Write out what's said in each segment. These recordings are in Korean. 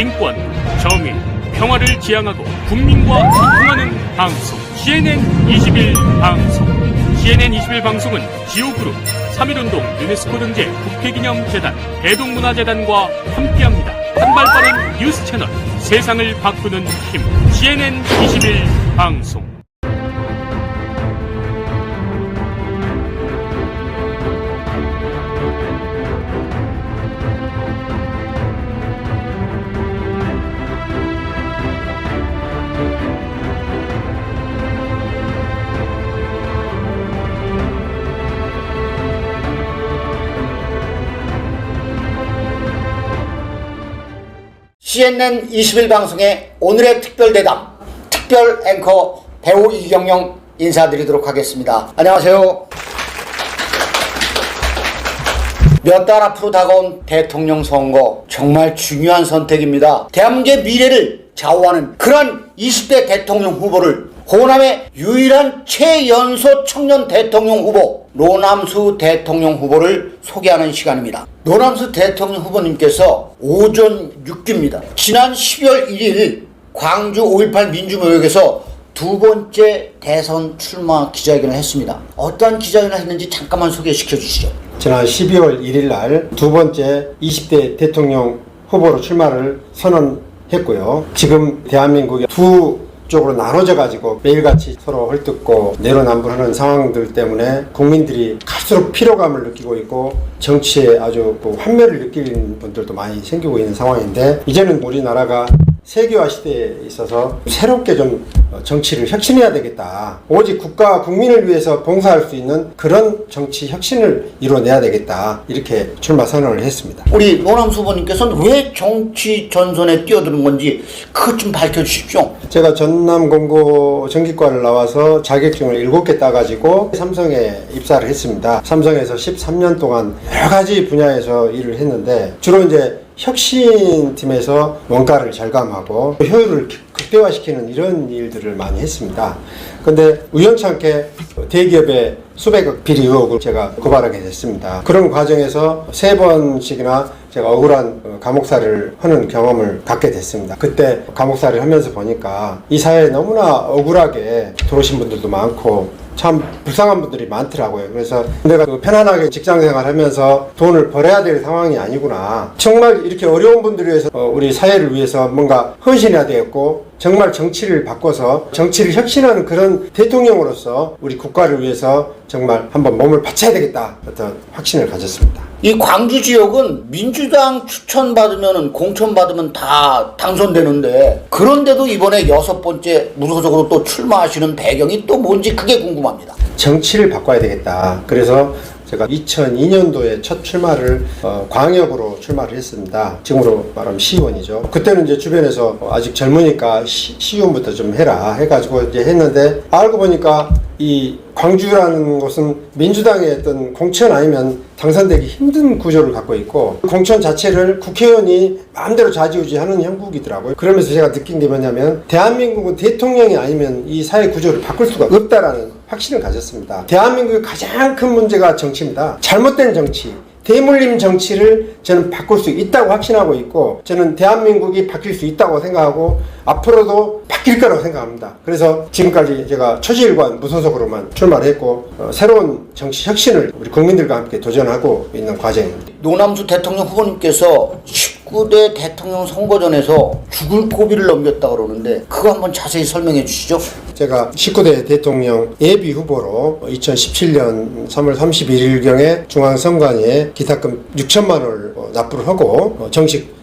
인권, 정의, 평화를 지향하고 국민과 소통하는 방송 CNN21 방송. CNN21 방송은 지오그룹, 3.1운동 유네스코 등재 국회기념재단, 대동문화재단과 함께합니다. 한발 빠른 뉴스 채널, 세상을 바꾸는 힘, CNN21 방송. CNN21 방송의 오늘의 특별 대담, 특별 앵커 배우 이경영 인사드리도록 하겠습니다. 안녕하세요. 몇 달 앞으로 다가온 대통령 선거, 정말 중요한 선택입니다. 대한민국의 미래를 좌우하는 그런 20대 대통령 후보를 호남의 유일한 최연소 청년 대통령 후보 노남수 대통령 후보를 소개하는 시간입니다. 노남수 대통령 후보님께서 오전 6기입니다. 지난 12월 1일 광주 5.18 민주묘역에서 두 번째 대선 출마 기자회견을 했습니다. 어떠한 기자회견을 했는지 잠깐만 소개시켜 주시죠. 지난 12월 1일 날 두 번째 20대 대통령 후보로 출마를 선언했고요. 지금 대한민국이 두 쪽으로 나눠져 가지고 매일같이 서로 헐뜯고 내로남불하는 상황들 때문에 국민들이 갈수록 피로감을 느끼고 있고 정치에 아주 환멸을 느끼는 분들도 많이 생기고 있는 상황인데, 이제는 우리나라가 세계화 시대에 있어서 새롭게 좀 정치를 혁신해야 되겠다. 오직 국가와 국민을 위해서 봉사할 수 있는 그런 정치 혁신을 이뤄내야 되겠다. 이렇게 출마 선언을 했습니다. 우리 노남수 후보님께서는 왜 정치 전선에 뛰어드는 건지 그것 좀 밝혀주십시오. 제가 전남공고 전기과를 나와서 자격증을 7개 따가지고 삼성에 입사를 했습니다. 삼성에서 13년 동안 여러 가지 분야에서 일을 했는데, 주로 이제 혁신팀에서 원가를 절감하고 효율을 극대화시키는 이런 일들을 많이 했습니다. 근데 우연찮게 대기업의 수백억 비리 의혹을 제가 고발하게 됐습니다. 그런 과정에서 3번씩이나 제가 억울한 감옥살이를 하는 경험을 갖게 됐습니다. 그때 감옥살이를 하면서 보니까 이 사회에 너무나 억울하게 들어오신 분들도 많고 참 불쌍한 분들이 많더라고요. 그래서 내가 편안하게 직장생활 하면서 돈을 벌어야 될 상황이 아니구나. 정말 이렇게 어려운 분들을 위해서 우리 사회를 위해서 뭔가 헌신해야 되겠고, 정말 정치를 바꿔서 정치를 혁신하는 그런 대통령으로서 우리 국가를 위해서 정말 한번 몸을 바쳐야 되겠다. 어떤 확신을 가졌습니다. 이 광주 지역은 민주당 추천받으면 공천받으면 다 당선되는데, 그런데도 이번에 6번째 무소속으로 또 출마하시는 배경이 또 뭔지 그게 궁금합니다. 정치를 바꿔야 되겠다. 그래서 제가 2002년도에 첫 출마를 광역으로 출마를 했습니다. 지금으로 말하면 시의원이죠. 그때는 이제 주변에서 아직 젊으니까 시의원부터 좀 해라 해가지고 이제 했는데, 알고 보니까 이 광주라는 곳은 민주당의 어떤 공천 아니면 당선되기 힘든 구조를 갖고 있고, 공천 자체를 국회의원이 마음대로 좌지우지하는 형국이더라고요. 그러면서 제가 느낀 게 뭐냐면, 대한민국은 대통령이 아니면 이 사회 구조를 바꿀 수가 없다라는 확신을 가졌습니다. 대한민국의 가장 큰 문제가 정치입니다. 잘못된 정치, 대물림 정치를 저는 바꿀 수 있다고 확신하고 있고, 저는 대한민국이 바뀔 수 있다고 생각하고 앞으로도 바뀔 거라고 생각합니다. 그래서 지금까지 제가 초지일관 무소속으로만 출마를 했고, 새로운 정치 혁신을 우리 국민들과 함께 도전하고 있는 과정입니다. 노남수 대통령 후보님께서 19대 대통령 선거전에서 죽을 고비를 넘겼다고 그러는데 그거 한번 자세히 설명해 주시죠. 제가 19대 대통령 예비 후보로 2017년 3월 31일경에 중앙선관위에 기탁금 6천만 원을 납부를 하고 정식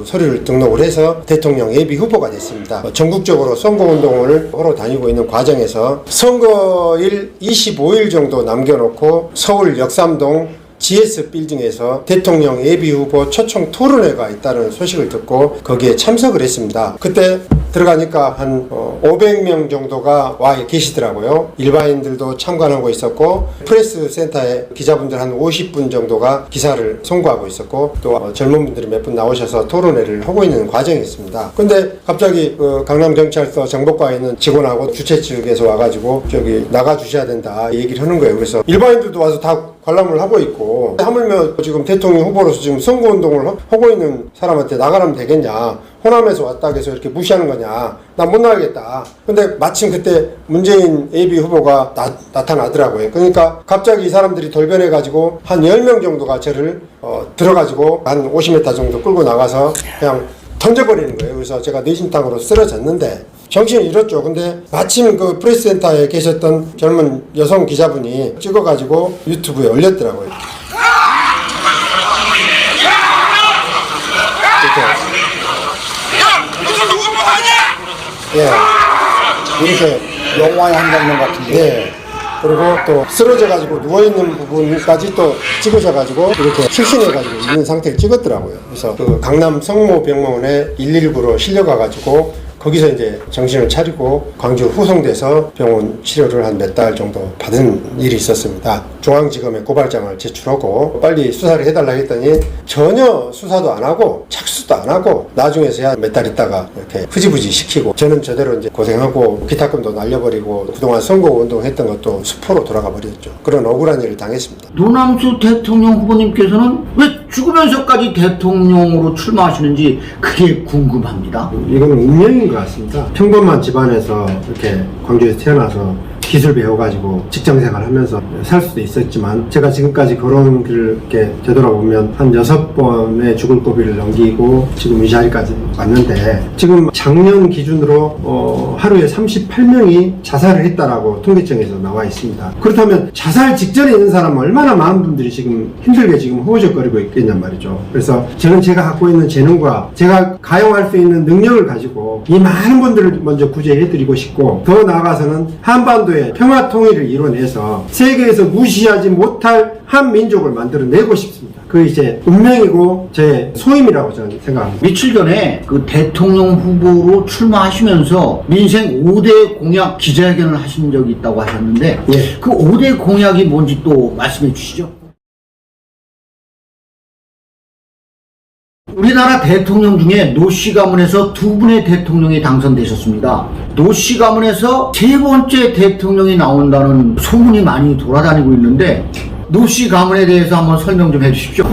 서류를 등록을 해서 대통령 예비 후보가 됐습니다. 전국적으로 선거운동을 하러 다니고 있는 과정에서 선거일 25일 정도 남겨놓고 서울 역삼동 GS 빌딩에서 대통령 예비 후보 초청 토론회가 있다는 소식을 듣고 거기에 참석을 했습니다. 그때 들어가니까 한 500명 정도가 와 계시더라고요. 일반인들도 참관하고 있었고 프레스 센터에 기자분들 한 50분 정도가 기사를 송고하고 있었고 또 젊은 분들이 몇 분 나오셔서 토론회를 하고 있는 과정이 있습니다. 근데 갑자기 강남경찰서 정보과에 있는 직원하고 주최 측에서 와가지고 저기 나가주셔야 된다 얘기를 하는 거예요. 그래서 일반인들도 와서 다 관람을 하고 있고 하물며 지금 대통령 후보로서 지금 선거운동을 하고 있는 사람한테 나가라면 되겠냐, 호남에서 왔다 해서 이렇게 무시하는 거냐, 난 못 나가겠다. 근데 마침 그때 문재인 AB 후보가 나타나더라고요. 그러니까 갑자기 이 사람들이 돌변해가지고 한 10명 정도가 저를 들어가지고 한 50m 정도 끌고 나가서 그냥 던져버리는 거예요. 그래서 제가 내심탕으로 쓰러졌는데 정신을 잃었죠. 근데 마침 그 프레스센터에 계셨던 젊은 여성 기자분이 찍어가지고 유튜브에 올렸더라고요. 이렇게 영화의 한 장면 같은데. 예. 그리고 또 쓰러져가지고 누워있는 부분까지 또 찍으셔가지고 이렇게 실신해가지고 있는 상태를 찍었더라고요. 그래서 그 강남 성모병원에 119로 실려가가지고 거기서 이제 정신을 차리고 광주 후송돼서 병원 치료를 한 몇 달 정도 받은 일이 있었습니다. 중앙지검에 고발장을 제출하고 빨리 수사를 해달라 했더니 전혀 수사도 안 하고 착수도 안 하고 나중에서야 몇 달 있다가 이렇게 흐지부지 시키고 저는 저대로 이제 고생하고 기타금도 날려버리고 그동안 선거운동 했던 것도 수포로 돌아가 버렸죠. 그런 억울한 일을 당했습니다. 노남수 대통령 후보님께서는 왜 죽으면서까지 대통령으로 출마하시는지 그게 궁금합니다. 이거는 운명인 것 같습니다. 평범한 집안에서 이렇게 광주에서 태어나서 기술 배워가지고 직장생활 하면서 살 수도 있었지만 제가 지금까지 걸어온 길을 이렇게 되돌아보면 한 6번의 죽을 고비를 넘기고 지금 이 자리까지 왔는데 지금 작년 기준으로 하루에 38명이 자살을 했다라고 통계청에서 나와 있습니다. 그렇다면 자살 직전에 있는 사람은 얼마나 많은 분들이 지금 힘들게 지금 허우적거리고 있겠냔 말이죠. 그래서 저는 제가 갖고 있는 재능과 제가 가용할 수 있는 능력을 가지고 이 많은 분들을 먼저 구제해드리고 싶고 더 나아가서는 한반도의 평화 통일을 이뤄내서 세계에서 무시하지 못할 한 민족을 만들어내고 싶습니다. 그 이제 운명이고 제 소임이라고 저는 생각합니다. 며칠 전에 그 대통령 후보로 출마하시면서 민생 5대 공약 기자회견을 하신 적이 있다고 하셨는데 예. 그 5대 공약이 뭔지 또 말씀해 주시죠. 우리나라 대통령 중에 노씨 가문에서 2분의 대통령이 당선되셨습니다. 노씨 가문에서 3번째 대통령이 나온다는 소문이 많이 돌아다니고 있는데 노씨 가문에 대해서 한번 설명 좀 해주십시오.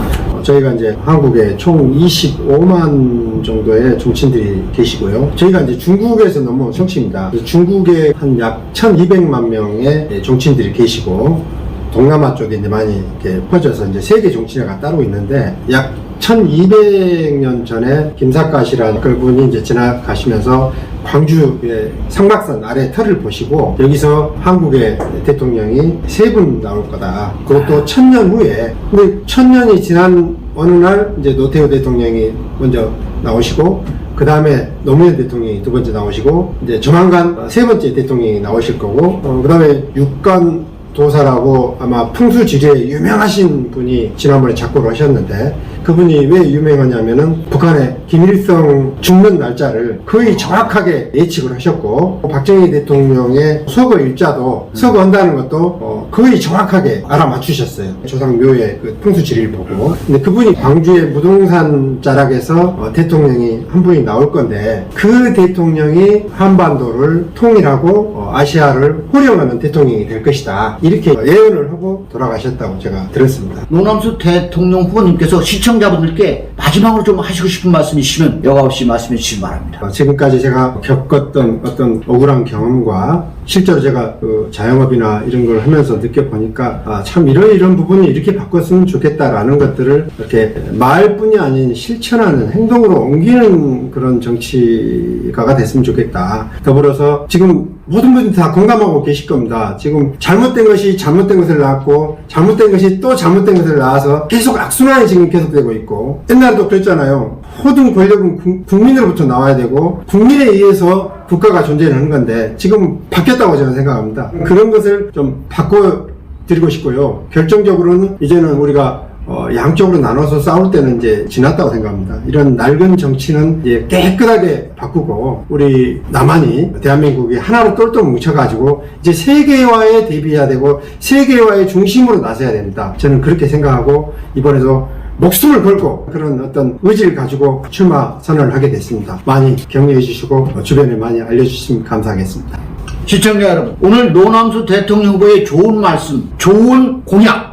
저희가 이제 한국에 총 25만 정도의 정치인들이 계시고요. 저희가 이제 중국에서 넘어온 정치입니다. 중국에 한 약 1200만 명의 정치인들이 계시고 동남아 쪽에 이제 많이 이렇게 퍼져서 이제 세계 정치인회가 따로 있는데 약 1200년 전에 김사카 씨라는 그분이 이제 지나가시면서 광주의 상박산 아래 터를 보시고 여기서 한국의 대통령이 3분 나올 거다. 그것도 1000년 후에. 근데 1000년이 지난 어느 날 이제 노태우 대통령이 먼저 나오시고 그 다음에 노무현 대통령이 2번째 나오시고 이제 조만간 3번째 대통령이 나오실 거고 그 다음에 육간 도사라고 아마 풍수지리에 유명하신 분이 지난번에 작고를 하셨는데 그분이 왜 유명하냐면은 북한의 김일성 죽는 날짜를 거의 정확하게 예측을 하셨고 박정희 대통령의 서거 일자도 서거한다는 것도 거의 정확하게 알아맞추셨어요. 조상묘의 그 풍수지리를 보고. 근데 그분이 광주의 무등산 자락에서 대통령이 한 분이 나올 건데 그 대통령이 한반도를 통일하고 아시아를 호령하는 대통령이 될 것이다. 이렇게 예언을 하고 돌아가셨다고 제가 들었습니다. 노남수 대통령 후보님께서 시청자분들께 마지막으로 좀 하시고 싶은 말씀이 있으면 여과 없이 말씀해 주시기 바랍니다. 지금까지 제가 겪었던 어떤 억울한 경험과 실제로 제가 그 자영업이나 이런 걸 하면서 느껴보니까 참 이런 부분이 이렇게 바꿨으면 좋겠다라는 것들을 이렇게 말뿐이 아닌 실천하는 행동으로 옮기는 그런 정치가가 됐으면 좋겠다. 더불어서 지금 모든 분들이 다 공감하고 계실 겁니다. 지금 잘못된 것이 잘못된 것을 낳았고 잘못된 것이 또 잘못된 것을 낳아서 계속 악순환이 지금 계속되고 있고 옛날에도 그랬잖아요. 모든 권력은 국민으로부터 나와야 되고 국민에 의해서 국가가 존재하는 건데 지금 바뀌었다고 저는 생각합니다. 그런 것을 좀 바꿔드리고 싶고요. 결정적으로는 이제는 우리가 양쪽으로 나눠서 싸울 때는 이제 지났다고 생각합니다. 이런 낡은 정치는 이제 깨끗하게 바꾸고 우리 남한이 대한민국이 하나로 똘똘 뭉쳐가지고 이제 세계화에 대비해야 되고 세계화의 중심으로 나서야 됩니다. 저는 그렇게 생각하고 이번에도 목숨을 걸고 그런 어떤 의지를 가지고 출마 선언을 하게 됐습니다. 많이 격려해 주시고 주변에 많이 알려주시면 감사하겠습니다. 시청자 여러분, 오늘 노남수 대통령 후보의 좋은 말씀, 좋은 공약,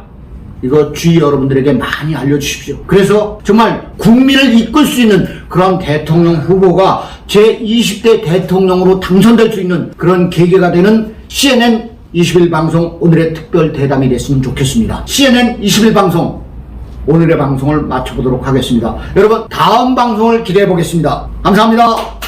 이거 주위 여러분들에게 많이 알려주십시오. 그래서 정말 국민을 이끌 수 있는 그런 대통령 후보가 제20대 대통령으로 당선될 수 있는 그런 계기가 되는 CNN 21 방송 오늘의 특별 대담이 됐으면 좋겠습니다. CNN 21 방송 오늘의 방송을 마쳐보도록 하겠습니다. 여러분, 다음 방송을 기대해 보겠습니다. 감사합니다.